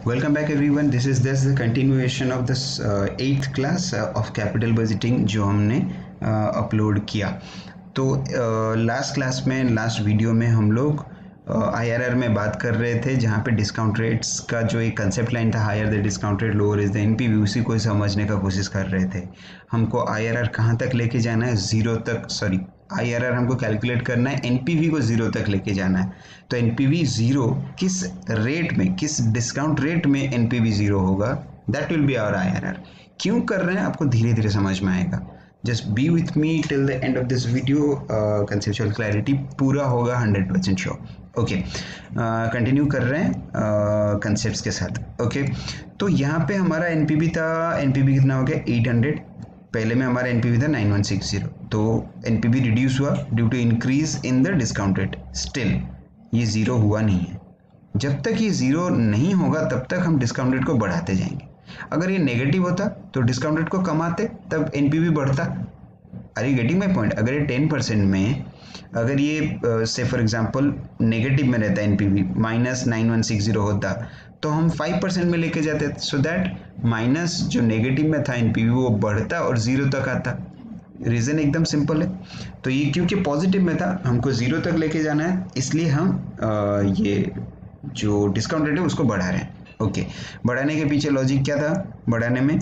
Welcome back everyone. This is the continuation of this 8th class of capital budgeting जो हमने upload किया। तो last class में last video में हम लोग IRR में बात कर रहे थे, जहाँ पे डिस्काउंट रेट्स का जो एक कंसेप्ट लाइन था, higher the discount rate lower is the NPV, उसी को समझने का कोशिश कर रहे थे। हमको IRR कहाँ तक लेके जाना है, ज़ीरो तक। सॉरी, IRR हमको कैलकुलेट करना है, एनपीवी को ज़ीरो तक लेके जाना है। तो एनपीवी ज़ीरो किस रेट में, किस डिस्काउंट रेट में एनपीवी ज़ीरो होगा, that will be our IRR। क्यों कर रहे हैं आपको धीरे धीरे समझ में आएगा। Just be with me till the end of this video, conceptual clarity पूरा होगा 100% श्योर। ओके, कंटिन्यू कर रहे हैं कंसेप्ट्स के साथ। ओके, तो यहाँ पे हमारा एनपीवी था, एनपीवी कितना हो गया 800। पहले में हमारा एनपीवी था 9160, तो एनपीवी रिड्यूस हुआ due to increase in the discount rate. Still ये ज़ीरो हुआ नहीं है। जब तक ये ज़ीरो नहीं होगा तब तक हम डिस्काउंट रेट को बढ़ाते जाएंगे। अगर ये नेगेटिव होता तो डिस्काउंट रेट को कमाते, तब एनपीवी बढ़ता। Are you getting my point? अगर ये 10% में, अगर ये से फॉर एग्जांपल नेगेटिव में रहता एनपीवी -9160 होता, तो हम 5% में लेके जाते, सो दैट माइनस जो नेगेटिव में था एनपीवी वो बढ़ता और ज़ीरो तक आता। रीज़न एकदम सिंपल है। तो ये क्योंकि पॉजिटिव में था, हमको ज़ीरो तक लेके जाना है, इसलिए हम ये जो डिस्काउंट रेट है उसको बढ़ा रहे हैं। ओके, बढ़ाने के पीछे लॉजिक क्या था? बढ़ाने में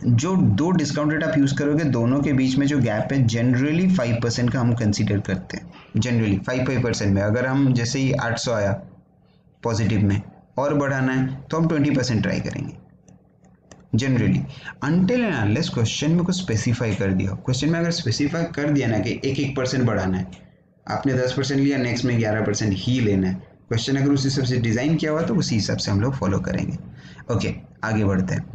जो दो डिस्काउंट रेट आप यूज़ करोगे, दोनों के बीच में जो गैप है जनरली 5% का हम कंसीडर करते हैं। जनरली 5% में, अगर हम जैसे ही 800 आया पॉजिटिव में और बढ़ाना है तो हम 20% ट्राई करेंगे generally, until and unless question में कुछ स्पेसिफाई कर दिया। क्वेश्चन में अगर स्पेसिफाई कर दिया ना कि 1% बढ़ाना है, आपने 10% लिया, नेक्स्ट में 11% ही लेना है, क्वेश्चन अगर उस हिसाब से डिज़ाइन किया हुआ तो उसी हिसाब से हम लोग फॉलो करेंगे। ओके, आगे बढ़ते हैं।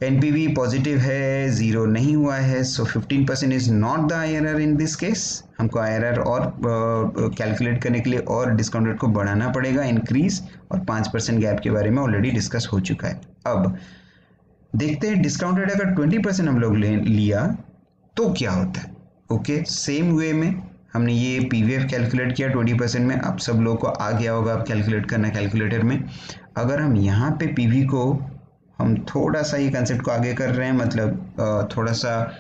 एनपीवी पॉजिटिव है, ज़ीरो नहीं हुआ है, सो 15% is not the IRR in this case. हमको IRR और कैलकुलेट करने के लिए और डिस्काउंट रेट को बढ़ाना पड़ेगा, इंक्रीज, और 5% गैप के बारे में ऑलरेडी डिस्कस हो चुका है। अब देखते हैं डिस्काउंट रेट अगर 20% हम लोग लिया तो क्या होता है। ओके, सेम वे में हमने ये पीवीएफ कैलकुलेट किया 20% में। अब सब लोग को आ गया होगा अब कैलकुलेट करना कैलकुलेटर में। अगर हम यहाँ पे पीवी को, हम थोड़ा सा ये कंसेप्ट को आगे कर रहे हैं, मतलब थोड़ा सा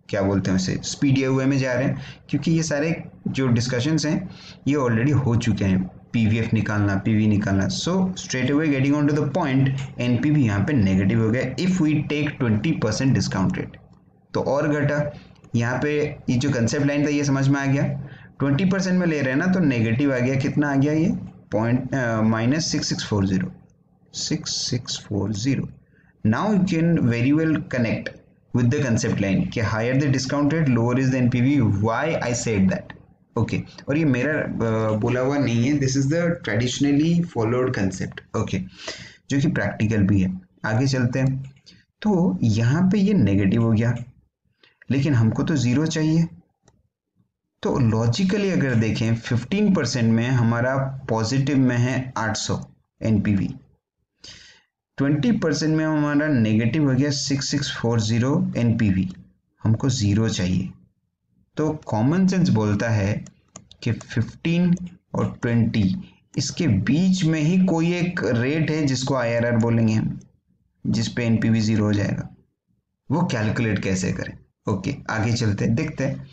क्या बोलते हैं उसे, स्पीडिया वे में जा रहे हैं, क्योंकि ये सारे जो डिस्कशंस हैं ये ऑलरेडी हो चुके हैं। पीवीएफ निकालना, पीवी निकालना, so straight away getting on to the point, NPV यहाँ पे नेगेटिव हो गया if we take 20% discount rate. तो और घटा, यहाँ पे ये जो कंसेप्ट लाइन था ये समझ में आ गया। 20% में ले रहे हैं ना, तो नेगेटिव आ गया, कितना आ गया ये point -6640। Now you can very well connect with the concept line कि higher the discount rate lower is the NPV, why I said that। Okay, और ये मेरा बोला हुआ नहीं है, this is the traditionally followed concept. Okay, जो कि प्रैक्टिकल भी है। आगे चलते हैं। तो यहाँ पे ये नेगेटिव हो गया, लेकिन हमको तो ज़ीरो चाहिए। तो लॉजिकली अगर देखें 15% में हमारा पॉजिटिव में है 800 एनपीवी, 20% में हमारा नेगेटिव हो गया 6640 एनपीवी, हमको ज़ीरो चाहिए। तो कॉमन सेंस बोलता है कि 15 और 20 इसके बीच में ही कोई एक रेट है जिसको IRR बोलेंगे हम, जिस पे एनपीवी ज़ीरो हो जाएगा। वो कैलकुलेट कैसे करें? ओके, आगे चलते हैं, देखते हैं।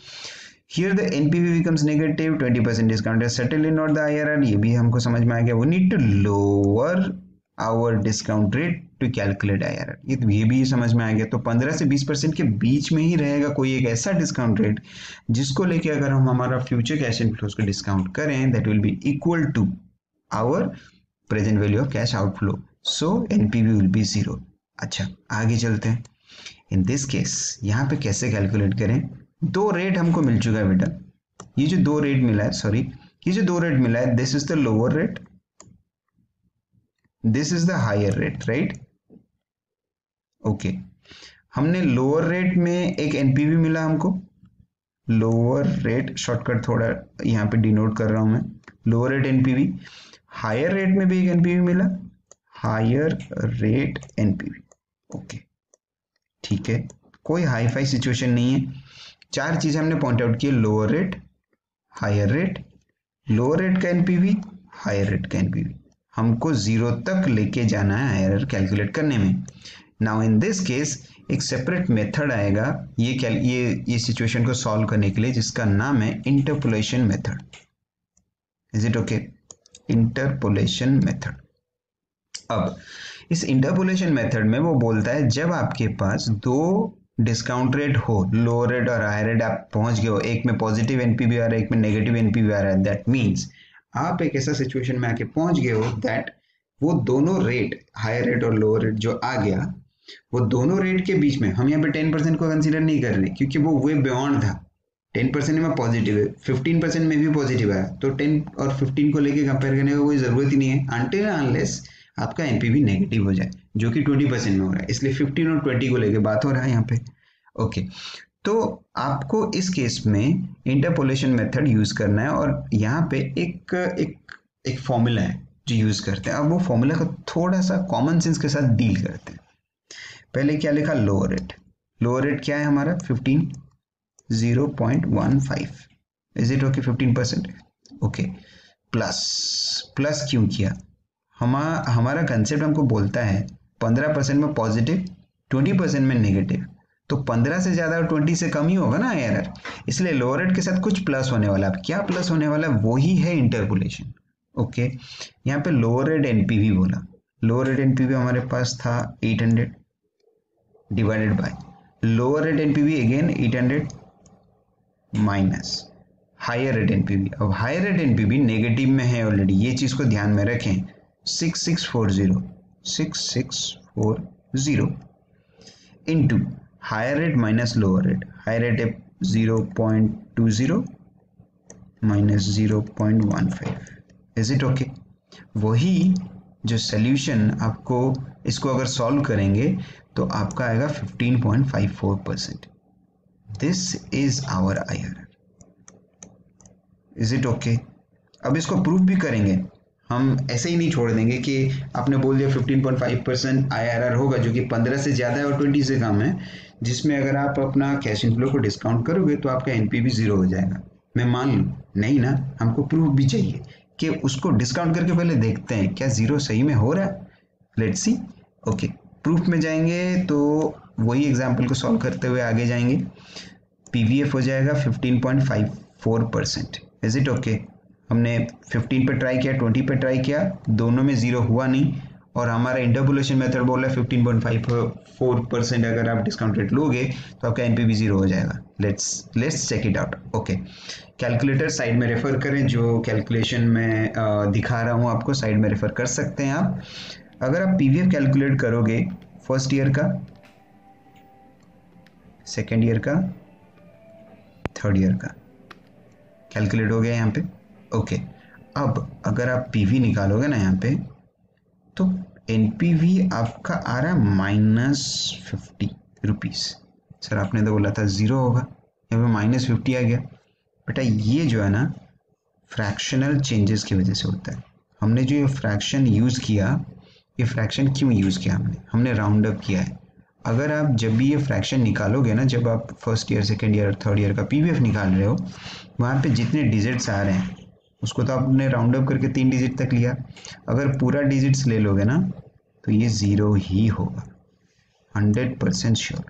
Here the NPV becomes negative, 20% discount is certainly not the IRR, ये भी हमको समझ में आ गया। We need to lower our discount rate to calculate IRR, ये भी समझ में आ गया। तो 15 से 20% के बीच में ही रहेगा कोई एक ऐसा डिस्काउंट रेट जिसको लेके अगर हम हमारा फ्यूचर कैश इनफ्लोज को डिस्काउंट करें, that will be equal to our present value of cash outflow, so NPV will be zero. अच्छा, आगे चलते हैं। इन दिस केस यहाँ पे कैसे कैलकुलेट करें? दो रेट हमको मिल चुका है बेटा। ये जो दो रेट मिला है, सॉरी, ये जो दो रेट मिला है, this is the lower rate, this is the higher rate, right. Okay, हमने लोअर रेट में एक एनपीवी मिला हमको, लोअर रेट, शॉर्टकट थोड़ा यहाँ पे डिनोट कर रहा हूं मैं, lower rate NPV. Higher rate में भी एक एनपीवी मिला, हायर रेट एनपीवी। ओके, ठीक है, कोई हाई फाई सिचुएशन नहीं है। चार चीजें हमने पॉइंट आउट की, lower rate, higher rate, lower rate का एनपीवी, हायर रेट का एनपीवी। हमको 0 तक लेके जाना है IRR कैलकुलेट करने में। नाउ इन दिस केस एक सेपरेट मेथड आएगा ये सिचुएशन को सॉल्व करने के लिए, जिसका नाम है interpolation method. Is it okay? Interpolation method. अब इस इंटरपोलेशन मेथड में वो बोलता है जब आपके पास दो डिस्काउंट रेट हो, लोअर रेट और हायर रेट, आप पहुंच गए हो, एक में पॉजिटिव एनपीवी आ रहा है, एक में नेगेटिव एनपीवी आ रहा है, दैट मीन्स आप एक ऐसा सिचुएशन में आके पहुंच गए हो दैट वो दोनों रेट, हायर रेट और लोअर रेट जो आ गया, वो दोनों रेट के बीच में, हम यहाँ पे 10% को कंसीडर नहीं कर रहे क्योंकि वो वे बियॉन्ड था। 10% में पॉजिटिव है, 15% में भी पॉजिटिव आया, तो 10 और 15 को लेके कंपेयर करने का कोई जरूरत ही नहीं है अनटिल अनलेस आपका एनपीवी नेगेटिव हो जाए, जो कि 20% में हो रहा है, इसलिए 15 और 20 को लेके बात हो रहा है यहाँ पे। ओके, तो आपको इस केस में इंटरपोलेशन मेथड यूज करना है और यहाँ पे एक फॉर्मूला है जो यूज करते हैं। अब वो फॉर्मूला को थोड़ा सा कॉमन सेंस के साथ डील करते हैं। पहले क्या लिखा? Lower rate. लोअर रेट क्या है हमारा? 15, 0.15। Is it okay? 15%। Okay, plus क्यों किया? हमारा कंसेप्ट हमको बोलता है 15% में पॉजिटिव, 20% में नेगेटिव, तो 15 से ज्यादा और 20 से कम ही होगा ना एरर, इसलिए लोअर रेट के साथ कुछ प्लस होने वाला है। क्या प्लस होने वाला है? वो ही है इंटरपोलेशन। ओके, यहाँ पे लोअर रेट एनपीवी बोला। लोअर रेट एनपीवी हमारे पास था 800 divided by lower rate NPV again 800 minus higher rate NPV. अब हायर रेट एनपीवी नेगेटिव में है ऑलरेडी, ये चीज को ध्यान में रखें। 6640 into higher rate minus lower rate. Higher rate है 0.20 माइनस 0.15। Is it okay? वही जो सोल्यूशन आपको, इसको अगर सॉल्व करेंगे तो आपका आएगा 15.54%। This is our IRR। Is it okay? अब इसको प्रूव भी करेंगे, हम ऐसे ही नहीं छोड़ देंगे कि आपने बोल दिया 15.5% IRR होगा, जो कि 15 से ज़्यादा है और 20 से कम है, जिसमें अगर आप अपना कैश इनफ्लो को डिस्काउंट करोगे तो आपका एनपीवी 0 हो जाएगा। मैं मान लूँ नहीं ना, हमको प्रूफ भी चाहिए कि उसको डिस्काउंट करके पहले देखते हैं क्या 0 सही में हो रहा है। Let's see. ओके, प्रूफ में जाएंगे तो वही एग्जाम्पल को सॉल्व करते हुए आगे जाएंगे। पीवीएफ हो जाएगा 15.54%। Is it okay? हमने 15 पे ट्राई किया, 20 पे ट्राई किया, दोनों में 0 हुआ नहीं, और हमारा इंटरपोलेशन मेथड बोल रहा है 15.54% अगर आप डिस्काउंट रेट लोगे तो आपका एनपीवी 0 हो जाएगा। Let's check it out. Okay, calculator side में रेफर करें, जो कैलकुलेशन में दिखा रहा हूँ आपको साइड में रेफर कर सकते हैं आप। अगर आप पीवीएफ कैलकुलेट करोगे फर्स्ट ईयर का, सेकेंड ईयर का, थर्ड ईयर का, कैलकुलेट हो गया यहाँ पे। ओके, अब अगर आप पीवी निकालोगे ना यहाँ पे, तो एनपीवी आपका आ रहा है -50 रुपीज़। सर आपने तो बोला था 0 होगा, यहाँ पे -50 आ गया। बेटा ये जो है ना फ्रैक्शनल चेंजेस की वजह से होता है। हमने जो ये फ्रैक्शन यूज़ किया, ये फ्रैक्शन क्यों यूज़ किया? हमने राउंड अप किया है। अगर आप जब भी ये फ्रैक्शन निकालोगे ना, जब आप फर्स्ट ईयर, सेकेंड ईयर और थर्ड ईयर का पीवीएफ निकाल रहे हो, वहाँ पे जितने डिजिट्स आ रहे हैं उसको तो आपने राउंड अप करके 3 डिजिट तक लिया। अगर पूरा डिजिट्स ले लोगे ना तो ये 0 ही होगा, 100% श्योर।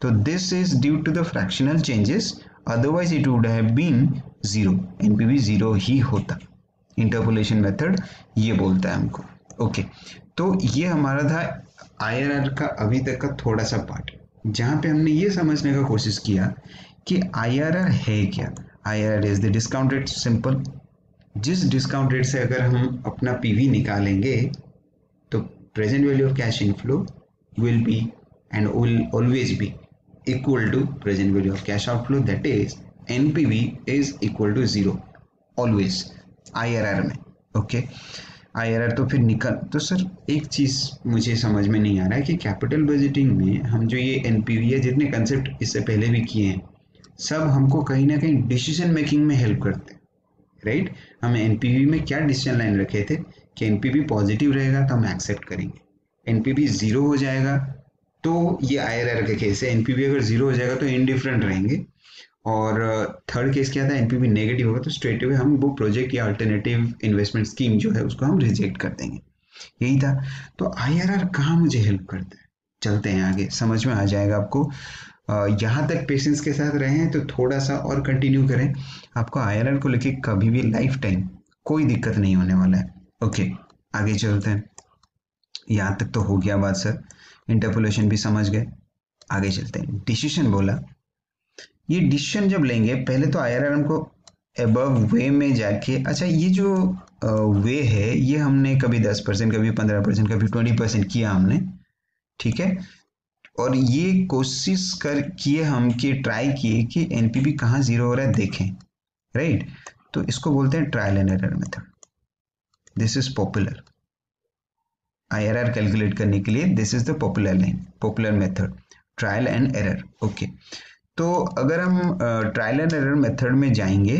तो this is due to the fractional changes, otherwise it would have been 0, NPV 0 ही होता। इंटरपोलेशन मेथड ये बोलता है हमको। ओके, तो ये हमारा था IRR का अभी तक का थोड़ा सा पार्ट, जहाँ पे हमने ये समझने का कोशिश किया कि IRR है क्या। IRR is the discount rate, simple. जिस डिस्काउंट रेट से अगर हम अपना पीवी निकालेंगे तो present value of cash inflow will be and will always be equal to present value of cash outflow, that is NPV is equal to 0 always IRR में। ओके, IRR तो फिर निकल, तो सर एक चीज़ मुझे समझ में नहीं आ रहा है कि कैपिटल बजटिंग में हम जो ये एनपीवी है, जितने कंसेप्ट इससे पहले भी किए हैं, सब हमको कहीं ना कहीं डिसीजन मेकिंग में हेल्प करते हैं, राइट? हमें एनपीवी में क्या डिसीजन लाइन रखे थे कि एनपीवी पॉजिटिव रहेगा तो हम एक्सेप्ट करेंगे, एनपीवी 0 हो जाएगा तो ये IRR का केस है, एनपीवी अगर 0 हो जाएगा तो इनडिफरेंट रहेंगे, और थर्ड केस क्या था, एनपीवी नेगेटिव होगा तो स्ट्रेट अवे हम वो प्रोजेक्ट या अल्टरनेटिव इन्वेस्टमेंट स्कीम जो है उसको हम रिजेक्ट कर देंगे। यही था। तो आईआरआर कहाँ मुझे हेल्प करता है, चलते हैं आगे, समझ में आ जाएगा आपको। यहाँ तक पेशेंस के साथ रहें तो थोड़ा सा और कंटिन्यू करें, आपको आईआरआर को लेके कभी भी लाइफ टाइम कोई दिक्कत नहीं होने वाला है। ओके, आगे चलते हैं। यहाँ तक तो हो गया बात सर, इंटरपोलेशन भी समझ गए। आगे चलते हैं। डिसीजन बोला, ये डिसीजन जब लेंगे पहले तो आईआरआर हमको अबव वे में जाके, अच्छा ये जो वे है ये हमने कभी 10%, कभी 15%, कभी 20% किया हमने, ठीक है। और ये कोशिश कर किए हम कि ट्राई किए कि एनपीवी कहाँ जीरो हो रहा है देखें, राइट। तो इसको बोलते हैं trial and error method. This is popular, IRR calculate करने के लिए this is the popular method, trial and error. Okay, तो अगर हम ट्रायल एंड एरर मेथड में जाएंगे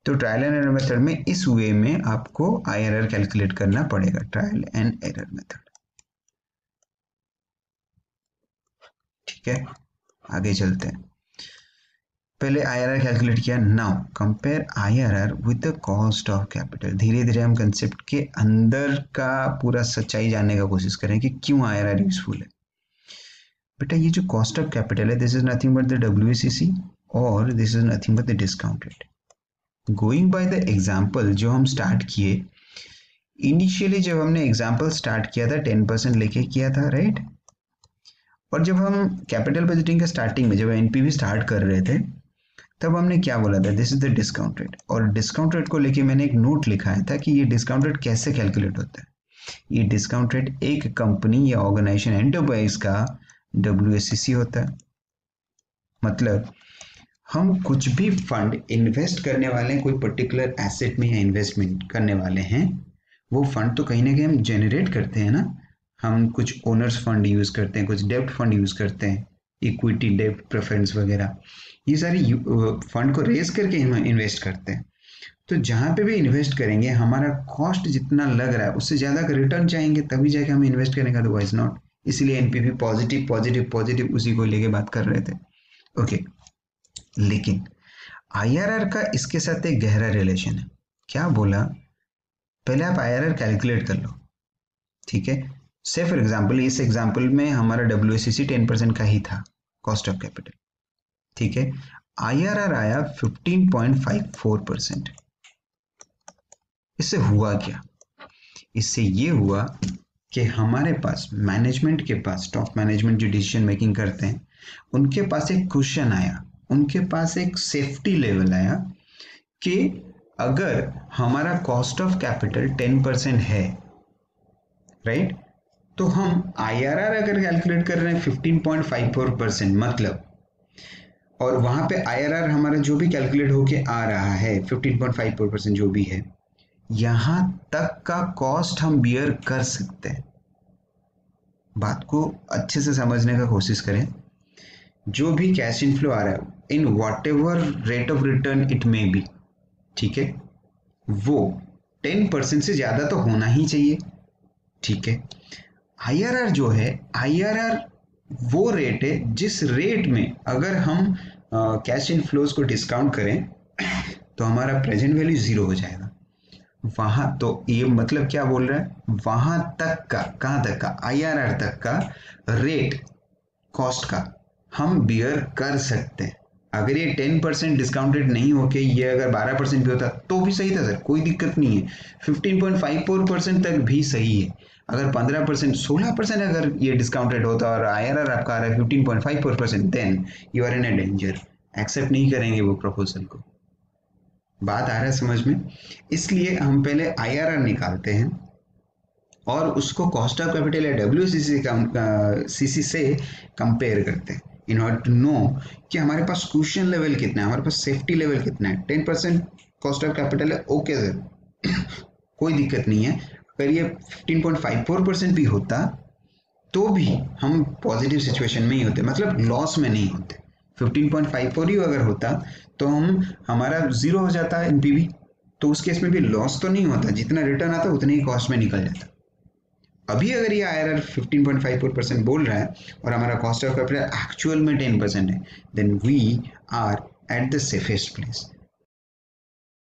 तो ट्रायल एंड एरर मेथड में इस वे में आपको आईआरआर कैलकुलेट करना पड़ेगा, ट्रायल एंड एरर मेथड, ठीक है। आगे चलते हैं। पहले आईआरआर कैलकुलेट किया, now compare IRR with the cost of capital. धीरे धीरे हम कंसेप्ट के अंदर का पूरा सच्चाई जानने का कोशिश करें कि क्यों आईआरआर यूजफुल है। बेटा ये जो कॉस्ट ऑफ कैपिटल है, this is nothing but the WACC और this is nothing but the discount rate. Going by the example जो हम स्टार्ट किए, इनिशियली जब हमने एग्जाम्पल स्टार्ट किया था 10% लेके किया था, राइट। और जब हम कैपिटल बजटिंग के स्टार्टिंग में जब एनपीवी स्टार्ट कर रहे थे तब हमने क्या बोला था, this is the discount rate. और डिस्काउंट रेट को लेके मैंने एक नोट लिखाया था कि ये डिस्काउंट रेट कैसे कैलकुलेट होता है। ये डिस्काउंट रेट एक कंपनी या ऑर्गेनाइजेशन एंटरप्राइज का डब्ल्यूएसीसी होता है। मतलब हम कुछ भी फंड इन्वेस्ट करने वाले हैं कोई पर्टिकुलर एसेट में या इन्वेस्टमेंट करने वाले हैं, वो फंड तो कहीं ना कहीं हम जेनरेट करते हैं ना। हम कुछ ओनर्स फंड यूज करते हैं, कुछ डेब्ट फंड यूज करते हैं, इक्विटी डेब्ट प्रेफरेंस वगैरह, ये सारी फंड को रेज करके हम इन्वेस्ट करते हैं। तो जहाँ पे भी इन्वेस्ट करेंगे हमारा कॉस्ट जितना लग रहा है उससे ज़्यादा का रिटर्न चाहेंगे तभी जाके हम इन्वेस्ट करेंगे, अदरवाइज नॉट। इसीलिए एनपीवी पॉजिटिव पॉजिटिव पॉजिटिव उसी को लेके बात कर रहे थे। ओके, लेकिन आईआरआर का इसके साथ एक गहरा रिलेशन है। क्या बोला, पहले आप आईआरआर कैलकुलेट कर लो, ठीक है। से फॉर एग्जांपल इस एग्जांपल में हमारा डब्ल्यूएसीसी 10% का ही था कॉस्ट ऑफ कैपिटल, ठीक है। आईआरआर आया 15.54%। इससे हुआ क्या, इससे ये हुआ कि हमारे पास मैनेजमेंट के पास, टॉप मैनेजमेंट जो डिसीजन मेकिंग करते हैं उनके पास एक क्वेश्चन आया, उनके पास एक सेफ्टी लेवल आया कि अगर हमारा कॉस्ट ऑफ कैपिटल 10% है, राइट, तो हम आईआरआर अगर कैलकुलेट कर रहे हैं 15.54%, मतलब, और वहां पे आईआरआर हमारा जो भी कैलकुलेट होके आ रहा है 15.54% जो भी है, यहां तक का कॉस्ट हम बियर कर सकते हैं। बात को अच्छे से समझने का कोशिश करें। जो भी कैश इनफ्लो आ रहा है in what ever rate of return it may be, ठीक है, वो 10% से ज्यादा तो होना ही चाहिए, ठीक है। आईआरआर जो है, आईआरआर वो रेट है जिस रेट में अगर हम कैश इनफ्लोज को डिस्काउंट करें तो हमारा प्रेजेंट वैल्यू जीरो हो जाएगा। वहां तो ये मतलब क्या बोल रहा है, वहां तक का, कहां तक का, आईआरआर तक का रेट कॉस्ट का हम बियर कर सकते हैं। अगर ये 10% डिस्काउंटेड नहीं होके ये अगर 12% भी होता तो भी सही था सर, कोई दिक्कत नहीं है। 15.54% तक भी सही है। अगर 15%, 16% अगर ये डिस्काउंटेड होता और आईआरआर आपका आ रहा है 15.54%, then you are in a danger. Accept नहीं करेंगे वो प्रपोजल को। बात आ रहा है समझ में। इसलिए हम पहले आईआरआर निकालते हैं और उसको कॉस्ट ऑफ कैपिटल या डब्ल्यूसीसी से कंपेयर करते हैं इन ऑर्डर टू नो कि हमारे पास क्वेश्चन लेवल कितना है, हमारे पास सेफ्टी लेवल कितना है। 10% कॉस्ट ऑफ कैपिटल है, ओके सर कोई दिक्कत नहीं है। अगर ये 15.54% भी होता तो भी हम पॉजिटिव सिचुएशन में ही होते, मतलब लॉस में नहीं होते। 15.54 ही अगर होता तो हमारा जीरो हो जाता एनपीवी, तो उस केस में भी लॉस तो नहीं होता, जितना रिटर्न आता उतने ही कॉस्ट में निकल जाता। अभी अगर ये आईआरआर 15.54% बोल रहा है और हमारा कॉस्ट ऑफ कैपिटल एक्चुअल में 10% है, then we are at the safest place.